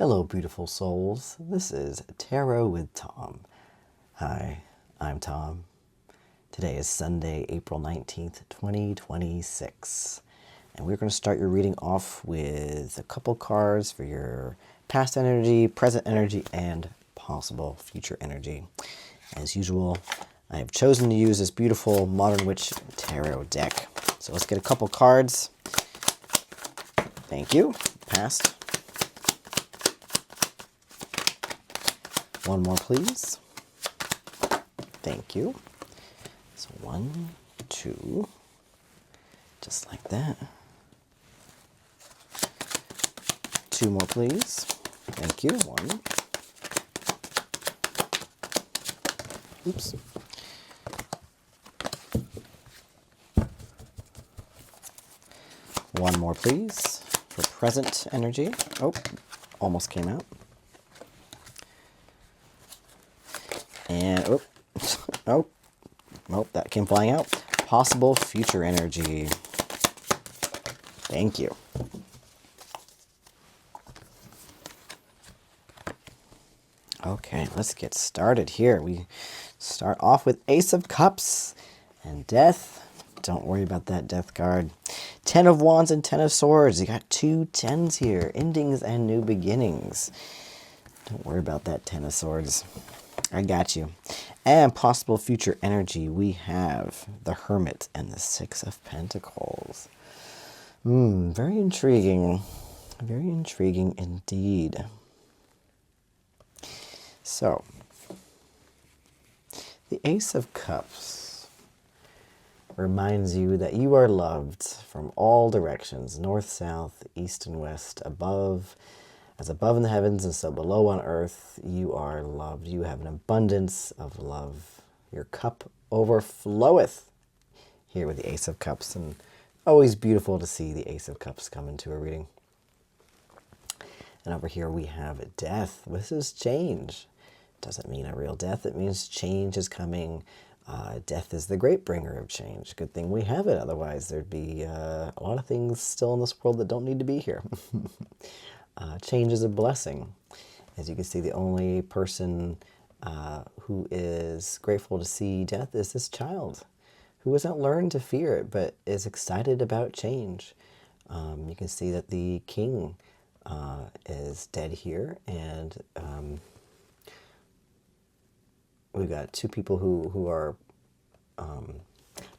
Hello, beautiful souls. This is Tarot with Thom. Hi, I'm Thom. Today is Sunday, April 19th, 2026. And we're going to start your reading off with a couple cards for your past energy, present energy, and possible future energy. As usual, I have chosen to use this beautiful Modern Witch Tarot deck. So let's get a couple cards. Thank you. Past. One more, please. Thank you. So 1, 2, just like that. 2 more, please. Thank you. 1. Oops. One more, please, for present energy. Oh, almost came out. And, oh, that came flying out. Possible future energy. Thank you. Okay, let's get started here. We start off with Ace of Cups and Death. Don't worry about that Death card. 10 of Wands and 10 of Swords. You got 2 10s here. Endings and new beginnings. Don't worry about that 10 of Swords. I got you. And possible future energy, we have the Hermit and the 6 of Pentacles. Very intriguing. Very intriguing indeed. So, the Ace of Cups reminds you that you are loved from all directions, north, south, east, and west, above. As above in the heavens and so below on earth, you are loved. You have an abundance of love. Your cup overfloweth. Here with the Ace of Cups. And always beautiful to see the Ace of Cups come into a reading. And over here we have Death. This is change. Doesn't mean a real death. It means change is coming. Death is the great bringer of change. Good thing we have it. Otherwise, there'd be a lot of things still in this world that don't need to be here. Change is a blessing. As you can see, the only person who is grateful to see death is this child who hasn't learned to fear it, but is excited about change. You can see that the king is dead here, and we've got 2 people who are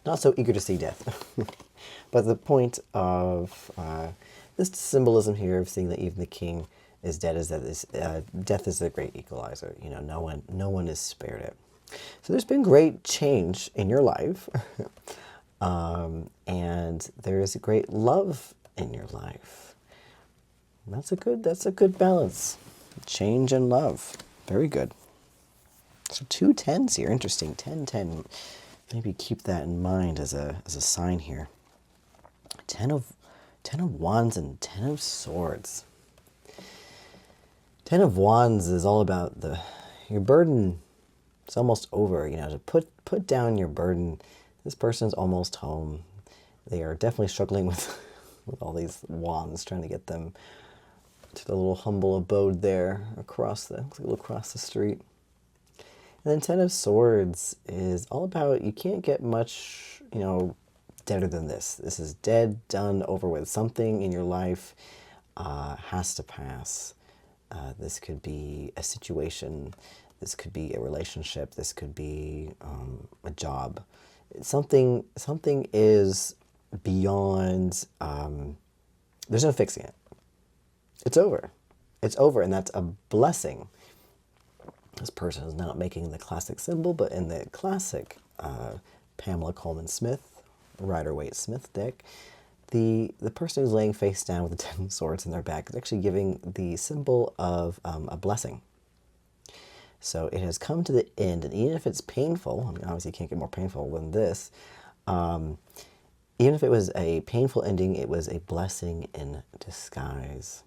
not so eager to see death. But the point of this symbolism here of seeing that even the king is dead is that death is the great equalizer. You know, no one is spared it. So there's been great change in your life, and there is a great love in your life. And that's a good balance. Change and love, very good. So 2 10s here, interesting. 10, 10. Maybe keep that in mind as a sign here. 10 of Wands and 10 of Swords. 10 of Wands is all about your burden. It's almost over. You know, to put down your burden. This person's almost home. They are definitely struggling with all these wands, trying to get them to the little humble abode there across the street. And then 10 of Swords is all about, you can't get much, deader than this. This is dead, done, over with. Something in your life has to pass. This could be a situation. This could be a relationship. This could be a job. Something is beyond, there's no fixing it. It's over. It's over, and that's a blessing. This person is not making the classic symbol, but in the classic Pamela Coleman Smith, Rider-Waite-Smith deck, the person who's laying face down with the 10 swords in their back is actually giving the symbol of a blessing. So it has come to the end, and even if it's painful, I mean, obviously you can't get more painful than this, even if it was a painful ending, it was a blessing in disguise.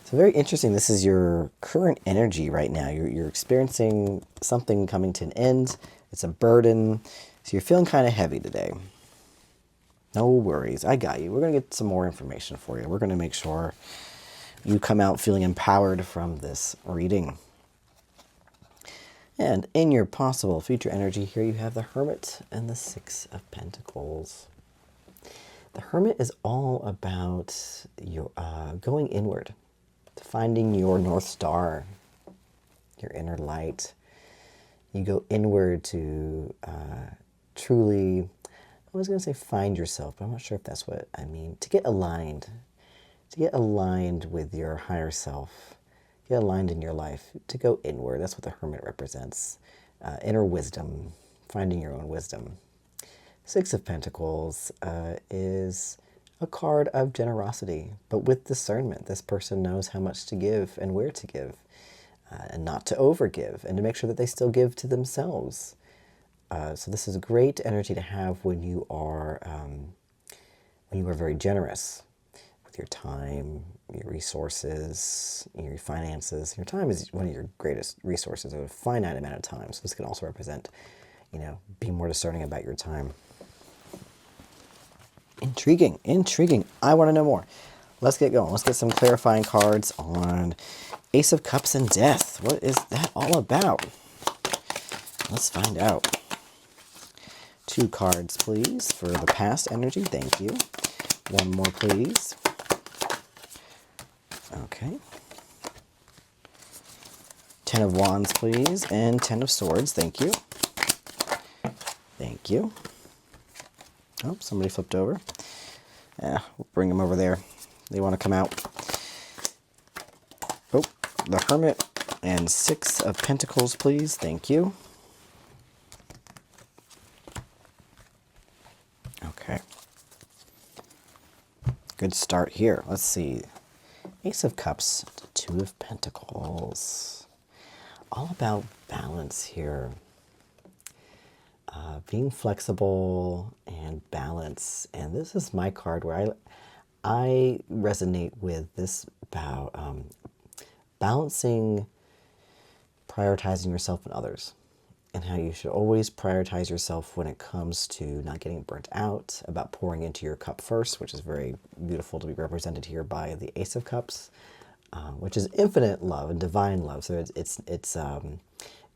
So very interesting. This is your current energy right now. You're experiencing something coming to an end. It's a burden. So you're feeling kind of heavy today. No worries. I got you. We're going to get some more information for you. We're going to make sure you come out feeling empowered from this reading. And in your possible future energy here, you have the Hermit and the Six of Pentacles. The Hermit is all about your going inward, finding your North Star, your inner light. You go inward to truly, I was going to say find yourself, but I'm not sure if that's what I mean. To get aligned with your higher self, get aligned in your life, to go inward. That's what the Hermit represents. Inner wisdom, finding your own wisdom. Six of Pentacles is a card of generosity, but with discernment. This person knows how much to give and where to give, and not to overgive, and to make sure that they still give to themselves. So this is a great energy to have when you are very generous with your time, your resources, your finances. Your time is one of your greatest resources, a finite amount of time. So this can also represent, being more discerning about your time. Intriguing, intriguing. I want to know more. Let's get going. Let's get some clarifying cards on Ace of Cups and Death. What is that all about? Let's find out. 2 cards, please, for the past energy. Thank you. 1 more, please. Okay. 10 of Wands, please, and 10 of Swords. Thank you. Thank you. Oh, somebody flipped over. Yeah, we'll bring them over there. They want to come out. Oh, the Hermit and 6 of Pentacles, please. Thank you. Okay. Good start here. Let's see. Ace of Cups, 2 of Pentacles. All about balance here. Being flexible and balance. And this is my card where I resonate with this about balancing, prioritizing yourself and others, and how you should always prioritize yourself when it comes to not getting burnt out, about pouring into your cup first, which is very beautiful to be represented here by the Ace of Cups, which is infinite love and divine love. So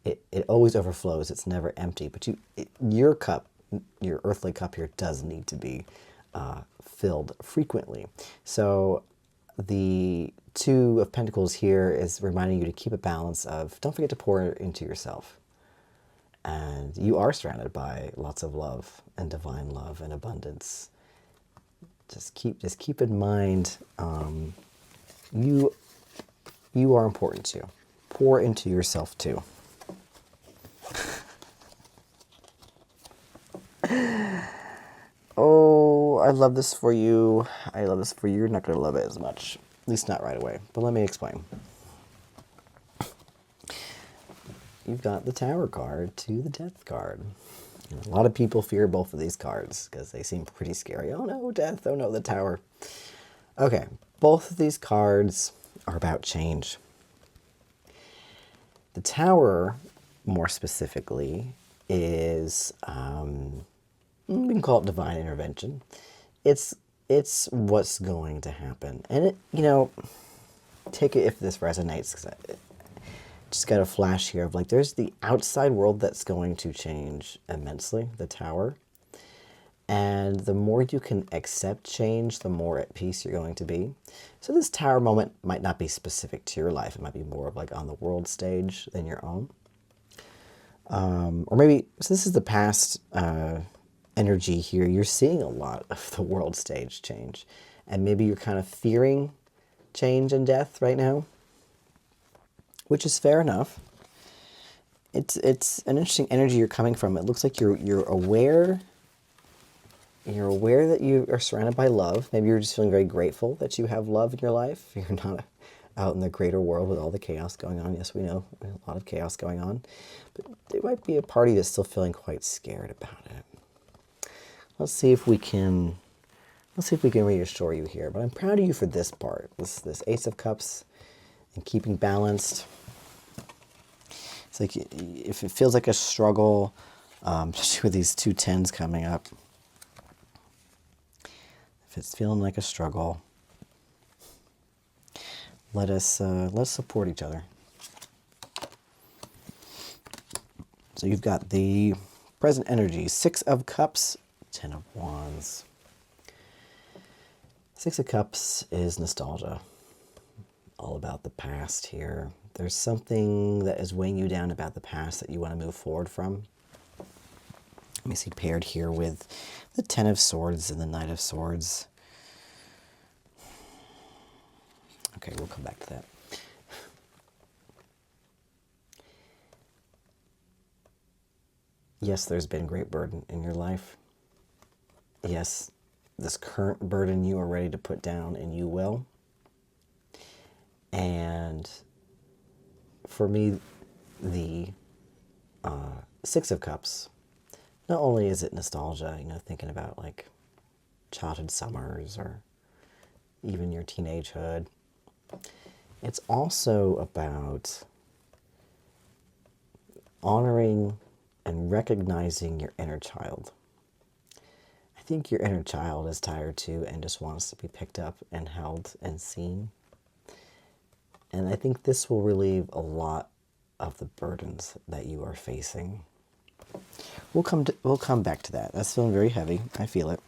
it always overflows. It's never empty. But your cup, your earthly cup here, does need to be filled frequently. So the 2 of Pentacles here is reminding you to keep a balance of, don't forget to pour into yourself. And you are surrounded by lots of love and divine love and abundance. Just keep in mind, you are important too. Pour into yourself too. Oh, I love this for you. I love this for you. You're not going to love it as much. At least not right away. But let me explain. You've got the Tower card to the Death card. A lot of people fear both of these cards because they seem pretty scary. Oh no, Death. Oh no, the Tower. Okay, both of these cards are about change. The Tower, more specifically, is, we can call it divine intervention. It's what's going to happen. And it, take it if this resonates, because I just got a flash here of there's the outside world that's going to change immensely, the Tower. And the more you can accept change, the more at peace you're going to be. So this Tower moment might not be specific to your life. It might be more of on the world stage than your own. Or maybe, so this is the past energy here. You're seeing a lot of the world stage change. And maybe you're kind of fearing change and death right now, which is fair enough. It's an interesting energy you're coming from. It looks like you're aware. You're aware that you are surrounded by love. Maybe you're just feeling very grateful that you have love in your life. You're not out in the greater world with all the chaos going on. Yes, we know a lot of chaos going on. But there might be a party that's still feeling quite scared about it. Let's see if we can reassure you here. But I'm proud of you for this part. This Ace of Cups and keeping balanced. It's like if it feels like a struggle, especially with these 2 10s coming up. If it's feeling like a struggle, let's support each other. So you've got the present energy, 6 of Cups, 10 of Wands. 6 of Cups is nostalgia, all about the past here. There's something that is weighing you down about the past that you want to move forward from. Let me see, paired here with the 10 of Swords and the Knight of Swords. Okay, we'll come back to that. Yes, there's been great burden in your life. Yes, this current burden you are ready to put down, and you will. And for me, the 6 of Cups, not only is it nostalgia, you know, thinking about like childhood summers or even your teenagehood, it's also about honoring and recognizing your inner child. I think your inner child is tired too and just wants to be picked up and held and seen. And I think this will relieve a lot of the burdens that you are facing. We'll come back to that. That's feeling very heavy. I feel it.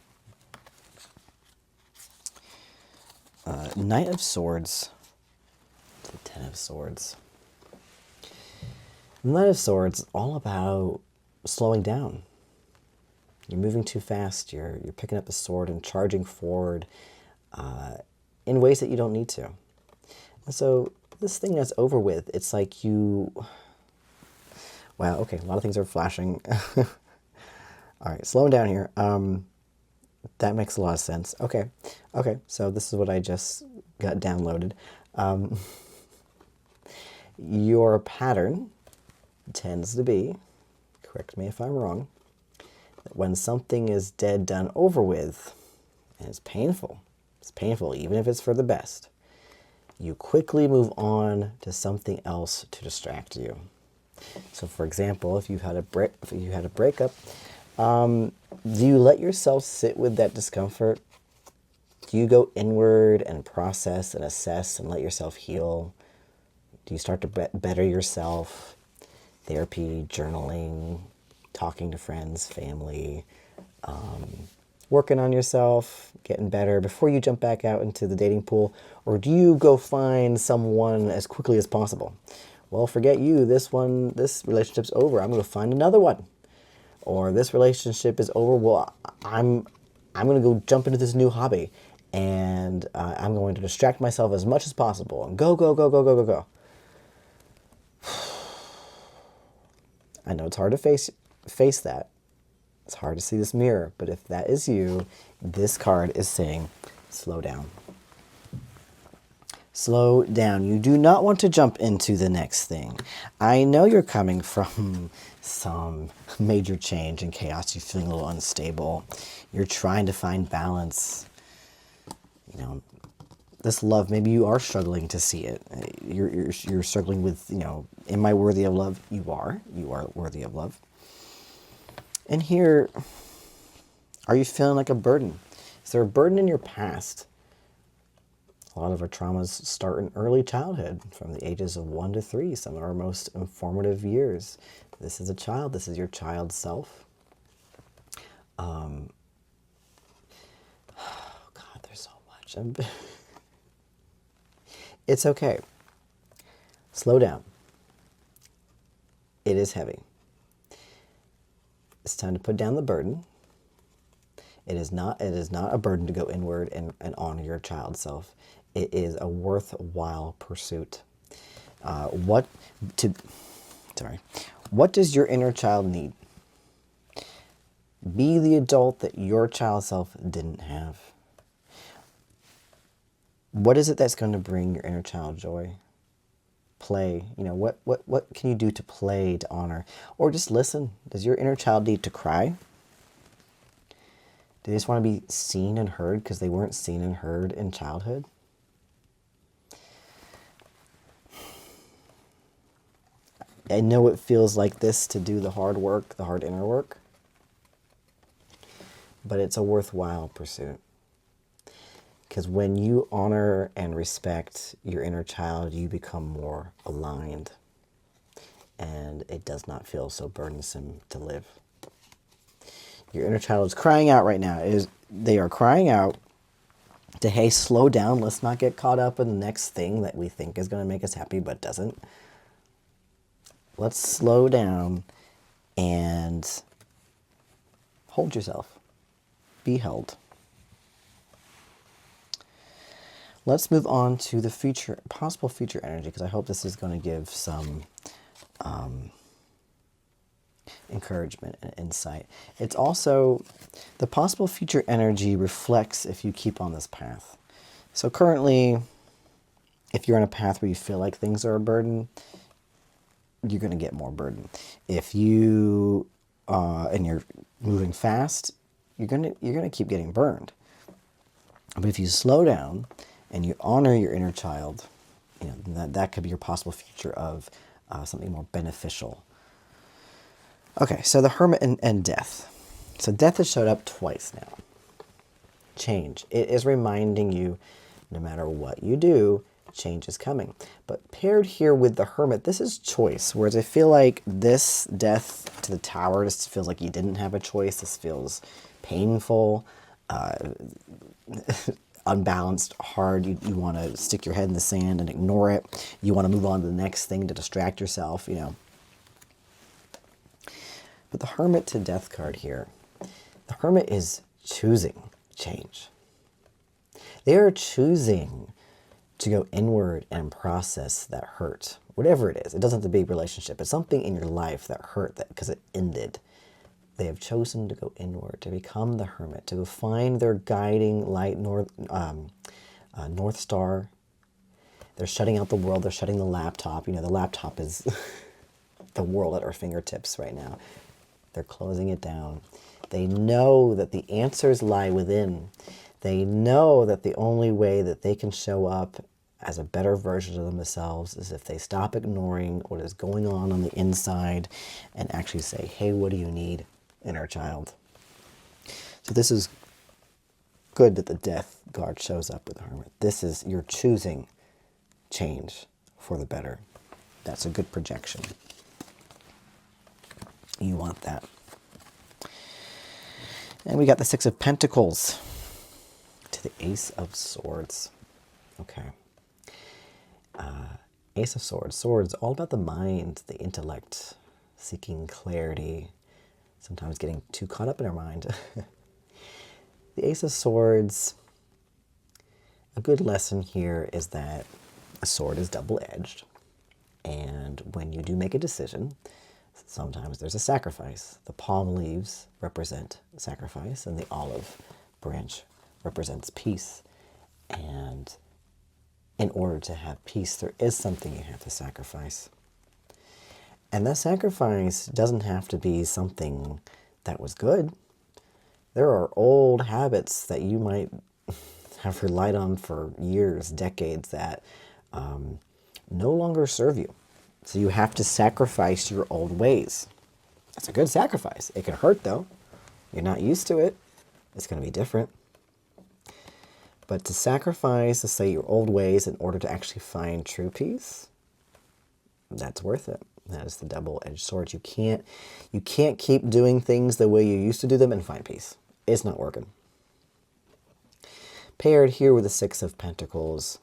Knight of Swords. The 10 of Swords. The Knight of Swords, all about slowing down. You're moving too fast. You're picking up a sword and charging forward in ways that you don't need to. And so this thing that's over with, it's like you... Wow, okay, a lot of things are flashing. All right, slowing down here. That makes a lot of sense. Okay, so this is what I just got downloaded. Your pattern tends to be, correct me if I'm wrong, that when something is dead, done, over with, and it's painful even if it's for the best, you quickly move on to something else to distract you. So for example, if you had a breakup, do you let yourself sit with that discomfort? Do you go inward and process and assess and let yourself heal? Do you start to better yourself? Therapy, journaling, talking to friends, family, working on yourself, getting better before you jump back out into the dating pool? Or do you go find someone as quickly as possible? Well, forget you, this relationship's over. I'm going to find another one. Or this relationship is over. Well, I'm going to go jump into this new hobby, and I'm going to distract myself as much as possible and go. I know it's hard to face that. It's hard to see this mirror, but if that is you, this card is saying, slow down. Slow down. You do not want to jump into the next thing. I know you're coming from some major change and chaos. You're feeling a little unstable. You're trying to find balance. You know, this love, maybe you are struggling to see it. You're struggling with, you know, am I worthy of love? You are worthy of love. And here, are you feeling like a burden? Is there a burden in your past? A lot of our traumas start in early childhood, from the ages of 1 to 3, some of our most informative years. This is a child. This is your child self. Oh God, there's so much. It's okay. Slow down. It is heavy. It's time to put down the burden. It is not a burden to go inward and honor your child self. It is a worthwhile pursuit. What does your inner child need? Be the adult that your child self didn't have. What is it that's going to bring your inner child joy? Play. You know, what can you do to play, to honor? Or just listen. Does your inner child need to cry? Do they just want to be seen and heard because they weren't seen and heard in childhood? I know it feels like this to do the hard work, the hard inner work, but it's a worthwhile pursuit. Because when you honor and respect your inner child, you become more aligned. And it does not feel so burdensome to live. Your inner child is crying out right now. They are crying out to, hey, slow down. Let's not get caught up in the next thing that we think is going to make us happy but doesn't. Let's slow down and hold yourself. Be held. Let's move on to the future, possible future energy, because I hope this is going to give some encouragement and insight. It's also, the possible future energy reflects if you keep on this path. So currently, if you're on a path where you feel like things are a burden, you're going to get more burden. If you and you're moving fast, you're gonna keep getting burned. But if you slow down and you honor your inner child, you know, that could be your possible future of something more beneficial. Okay, so the Hermit and Death. So Death has showed up twice now. Change. It is reminding you, no matter what you do, change is coming. But paired here with the Hermit, this is choice. Whereas I feel like this Death to the Tower, this feels like you didn't have a choice. This feels painful, unbalanced, hard. You want to stick your head in the sand and ignore it. You want to move on to the next thing to distract yourself, you know. But the Hermit to Death card here, the Hermit is choosing change. They are choosing to go inward and process that hurt, whatever it is. It doesn't have to be a relationship. It's something in your life that hurt that because it ended. They have chosen to go inward, to become the Hermit, to find their guiding light, North Star. They're shutting out the world. They're shutting the laptop. You know, the laptop is the world at our fingertips right now. They're closing it down. They know that the answers lie within. They know that the only way that they can show up as a better version of themselves is if they stop ignoring what is going on the inside and actually say, hey, what do you need, inner child? So this is good that the Death card shows up with the Hermit. This is, you're choosing change for the better. That's a good projection. You want that. And we got the Six of Pentacles to the Ace of Swords. Okay. Ace of Swords. Swords, all about the mind, the intellect, seeking clarity, sometimes getting too caught up in our mind. The Ace of Swords, a good lesson here is that a sword is double-edged. And when you do make a decision, sometimes there's a sacrifice. The palm leaves represent sacrifice, and the olive branch represents peace. And in order to have peace, there is something you have to sacrifice. And that sacrifice doesn't have to be something that was good. There are old habits that you might have relied on for years, decades, that no longer serve you. So you have to sacrifice your old ways. That's a good sacrifice. It can hurt, though. You're not used to it. It's going to be different. But to sacrifice, to say, your old ways in order to actually find true peace, that's worth it. That is the double-edged sword. You can't keep doing things the way you used to do them and find peace. It's not working. Paired here with the Six of Pentacles,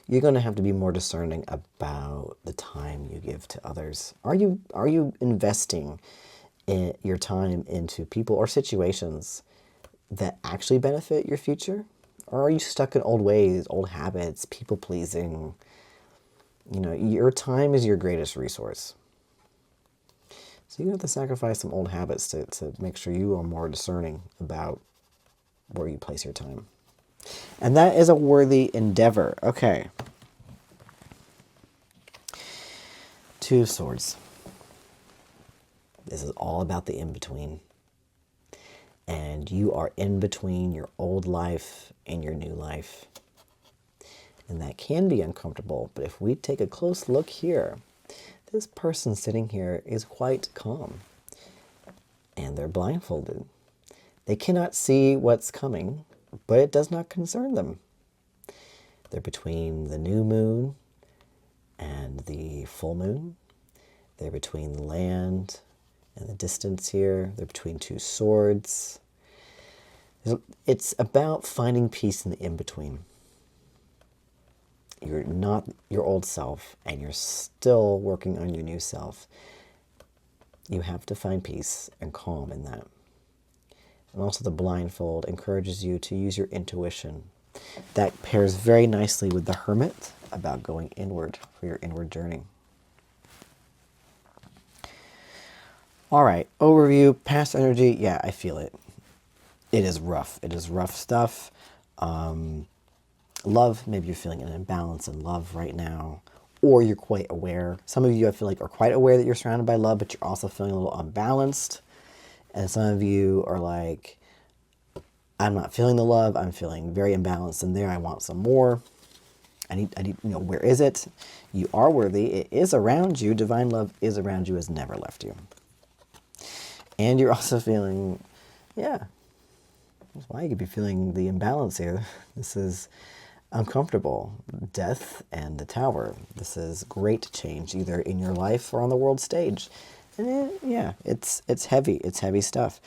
you're going to have to be more discerning about the time you give to others. Are you investing your time into people or situations that actually benefit your future? Or are you stuck in old ways, old habits, people-pleasing? You know, your time is your greatest resource. So you have to sacrifice some old habits to make sure you are more discerning about where you place your time. And that is a worthy endeavor. Okay. Two of Swords. This is all about the in-between. And you are in between your old life and your new life. And that can be uncomfortable. But if we take a close look here, this person sitting here is quite calm. And they're blindfolded. They cannot see what's coming. but it does not concern them. They're between the new moon and the full moon. They're between the land and the distance here. They're between two swords. It's about finding peace in the in-between. You're not your old self, and you're still working on your new self. You have to find peace and calm in that. And also the blindfold encourages you to use your intuition. That pairs very nicely with the Hermit, about going inward for your inward journey. All right, overview, past energy. Yeah, I feel it. It is rough. It is rough stuff. Love, maybe you're feeling an imbalance in love right now, or you're quite aware. Some of you, I feel like, are quite aware that you're surrounded by love, but you're also feeling a little unbalanced. And some of you are like, I'm not feeling the love. I'm feeling very imbalanced in there. I want some more. I need, where is it? You are worthy. It is around you. Divine love is around you, has never left you. And you're also feeling, yeah, that's why you could be feeling the imbalance here. This is uncomfortable. Death and the Tower. This is great change, either in your life or on the world stage. And it's heavy. It's heavy stuff.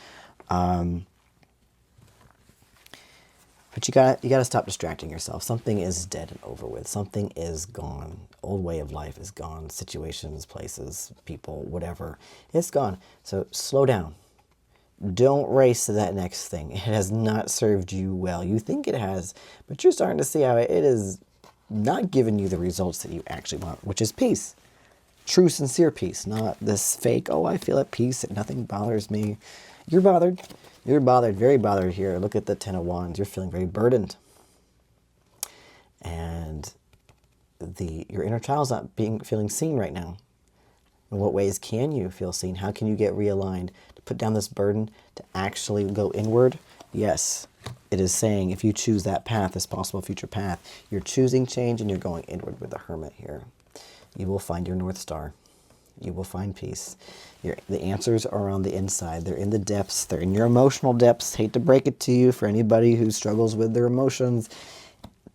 But you gotta stop distracting yourself. Something is dead and over with. Something is gone. Old way of life is gone. Situations, places, people, whatever. It's gone. So slow down. Don't race to that next thing. It has not served you well. You think it has, but you're starting to see how it is not giving you the results that you actually want, which is peace. True, sincere peace, not this fake, oh, I feel at peace and nothing bothers me. You're bothered. You're bothered, very bothered here. Look at the Ten of Wands. You're feeling very burdened. And your inner child's not feeling seen right now. In what ways can you feel seen? How can you get realigned to put down this burden, to actually go inward? Yes, it is saying if you choose that path, this possible future path, you're choosing change and you're going inward with the Hermit here. You will find your North Star. You will find peace. The answers are on the inside. They're in the depths. They're in your emotional depths. Hate to break it to you, for anybody who struggles with their emotions,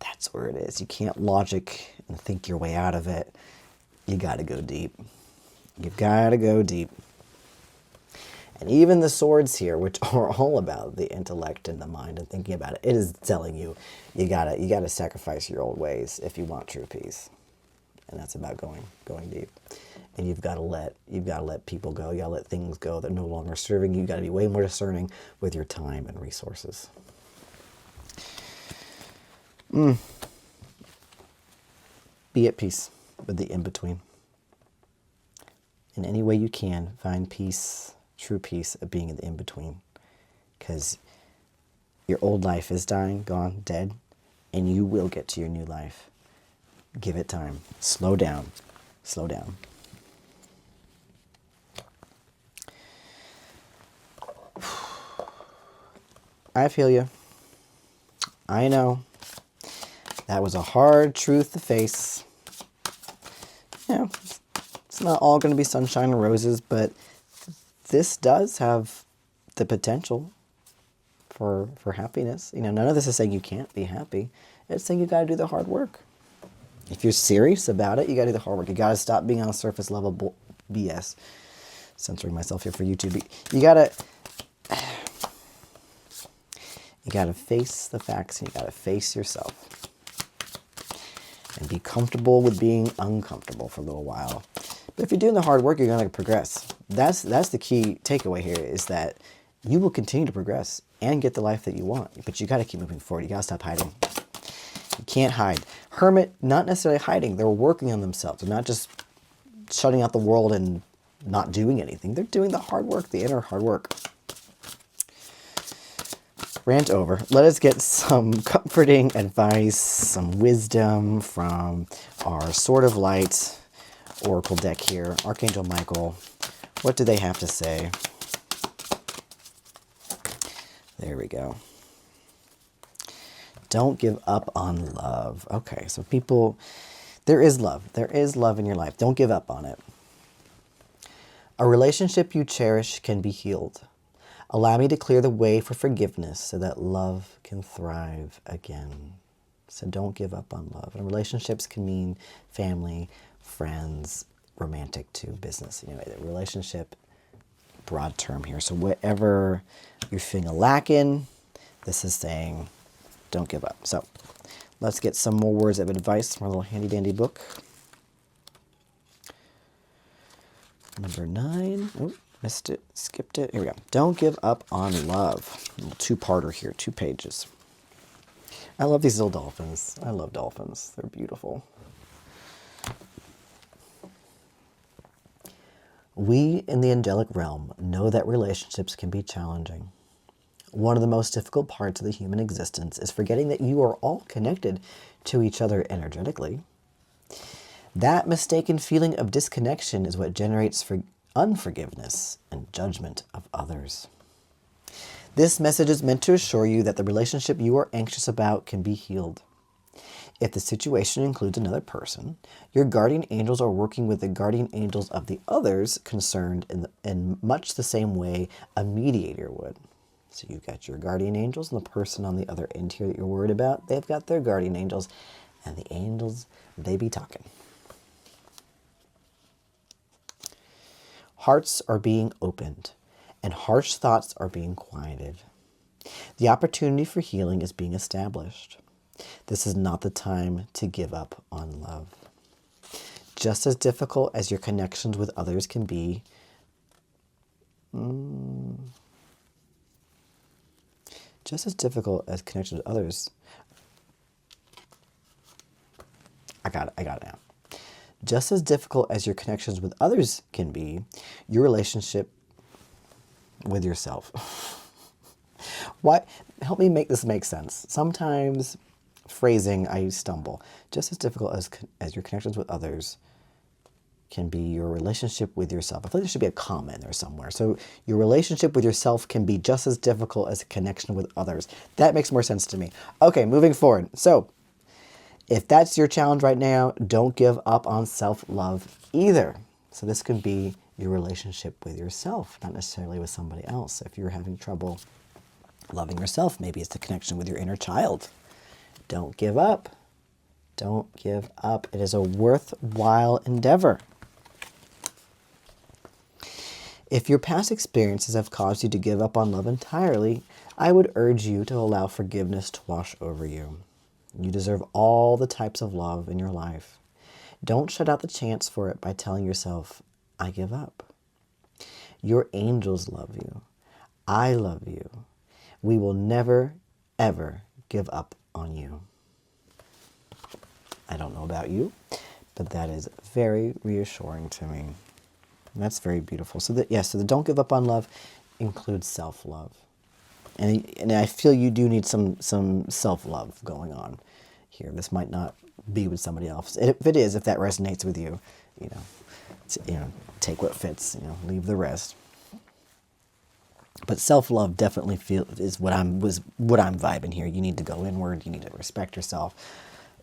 that's where it is. You can't logic and think your way out of it. You got to go deep. You've got to go deep. And even the swords here, which are all about the intellect and the mind and thinking about it, it is telling you, you gotta sacrifice your old ways if you want true peace. And that's about going deep. And you've got to let people go. You got to let things go that no longer serving you. You got to be way more discerning with your time and resources. Be at peace with the in-between. In any way you can, find peace, true peace of being in the in-between. Because your old life is dying, gone, dead, and you will get to your new life. Give it time. Slow down. Slow down. I feel you. I know. That was a hard truth to face. It's not all going to be sunshine and roses, but this does have the potential for happiness. None of this is saying you can't be happy. It's saying you got to do the hard work. If you're serious about it, you got to do the hard work. You got to stop being on surface level BS. Censoring myself here for YouTube. You got to face the facts, and you got to face yourself. And be comfortable with being uncomfortable for a little while. But if you're doing the hard work, you're going to progress. That's the key takeaway here, is that you will continue to progress and get the life that you want. But you got to keep moving forward. You got to stop hiding. You can't hide. Hermit, not necessarily hiding. They're working on themselves. They're not just shutting out the world and not doing anything. They're doing the hard work, the inner hard work. Rant over. Let us get some comforting advice, some wisdom from our Sword of Light Oracle deck here. Archangel Michael. What do they have to say? There we go. Don't give up on love. Okay, so people, there is love. There is love in your life. Don't give up on it. A relationship you cherish can be healed. Allow me to clear the way for forgiveness so that love can thrive again. So don't give up on love. And relationships can mean family, friends, romantic to business. You know, relationship, broad term here. So whatever you're feeling a lack in, this is saying don't give up. So let's get some more words of advice from our little handy dandy book. Number 9. Oh, missed it, skipped it. Here we go. Don't give up on love. A little two-parter here, 2 pages. I love these little dolphins. I love dolphins. They're beautiful. We in the angelic realm know that relationships can be challenging. One of the most difficult parts of the human existence is forgetting that you are all connected to each other energetically. That mistaken feeling of disconnection is what generates unforgiveness and judgment of others. This message is meant to assure you that the relationship you are anxious about can be healed. If the situation includes another person, your guardian angels are working with the guardian angels of the others concerned in much the same way a mediator would. So you've got your guardian angels and the person on the other end here that you're worried about, they've got their guardian angels, and the angels, they be talking. Hearts are being opened, and harsh thoughts are being quieted. The opportunity for healing is being established. This is not the time to give up on love. Just as difficult as your connections with others can be, just as difficult as connections with others, I got it now. Just as difficult as your connections with others can be, your relationship with yourself. Why? Help me make this make sense. Sometimes phrasing, I stumble. Just as difficult as your connections with others can be your relationship with yourself. I feel like there should be a comma in there somewhere. So your relationship with yourself can be just as difficult as a connection with others. That makes more sense to me. Okay, moving forward. So if that's your challenge right now, don't give up on self-love either. So this could be your relationship with yourself, not necessarily with somebody else. If you're having trouble loving yourself, maybe it's the connection with your inner child. Don't give up. Don't give up. It is a worthwhile endeavor. If your past experiences have caused you to give up on love entirely, I would urge you to allow forgiveness to wash over you. You deserve all the types of love in your life. Don't shut out the chance for it by telling yourself, I give up. Your angels love you. I love you. We will never, ever give up on you. I don't know about you, but that is very reassuring to me. And that's very beautiful. So the don't give up on love includes self-love. And I feel you do need some self-love going on here. This might not be with somebody else. If it is, if that resonates with you, take what fits, leave the rest. But self-love definitely is what I'm vibing here. You need to go inward. You need to respect yourself.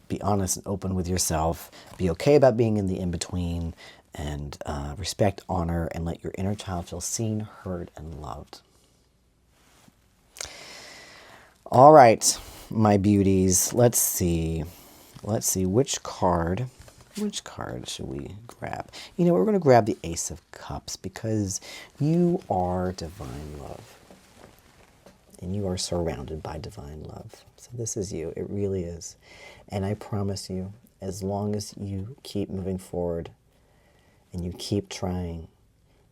Be honest and open with yourself. Be okay about being in the in-between. And respect, honor, and let your inner child feel seen, heard, and loved. All right, my beauties. Let's see which card should we grab? We're going to grab the Ace of Cups because you are divine love. And you are surrounded by divine love. So this is you. It really is. And I promise you, as long as you keep moving forward and you keep trying,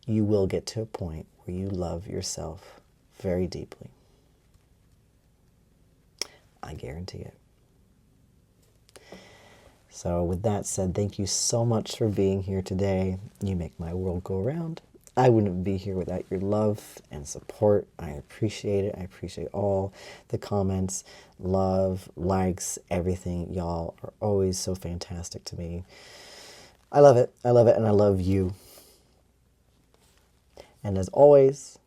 you will get to a point where you love yourself very deeply. I guarantee it. So with that said, thank you so much for being here today. You make my world go round. I wouldn't be here without your love and support. I appreciate it. I appreciate all the comments, love, likes, everything. Y'all are always so fantastic to me. I love it. I love it, and I love you. And as always,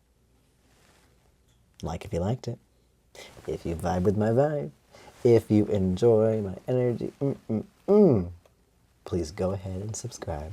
like if you liked it, if you vibe with my vibe, if you enjoy my energy, please go ahead and subscribe.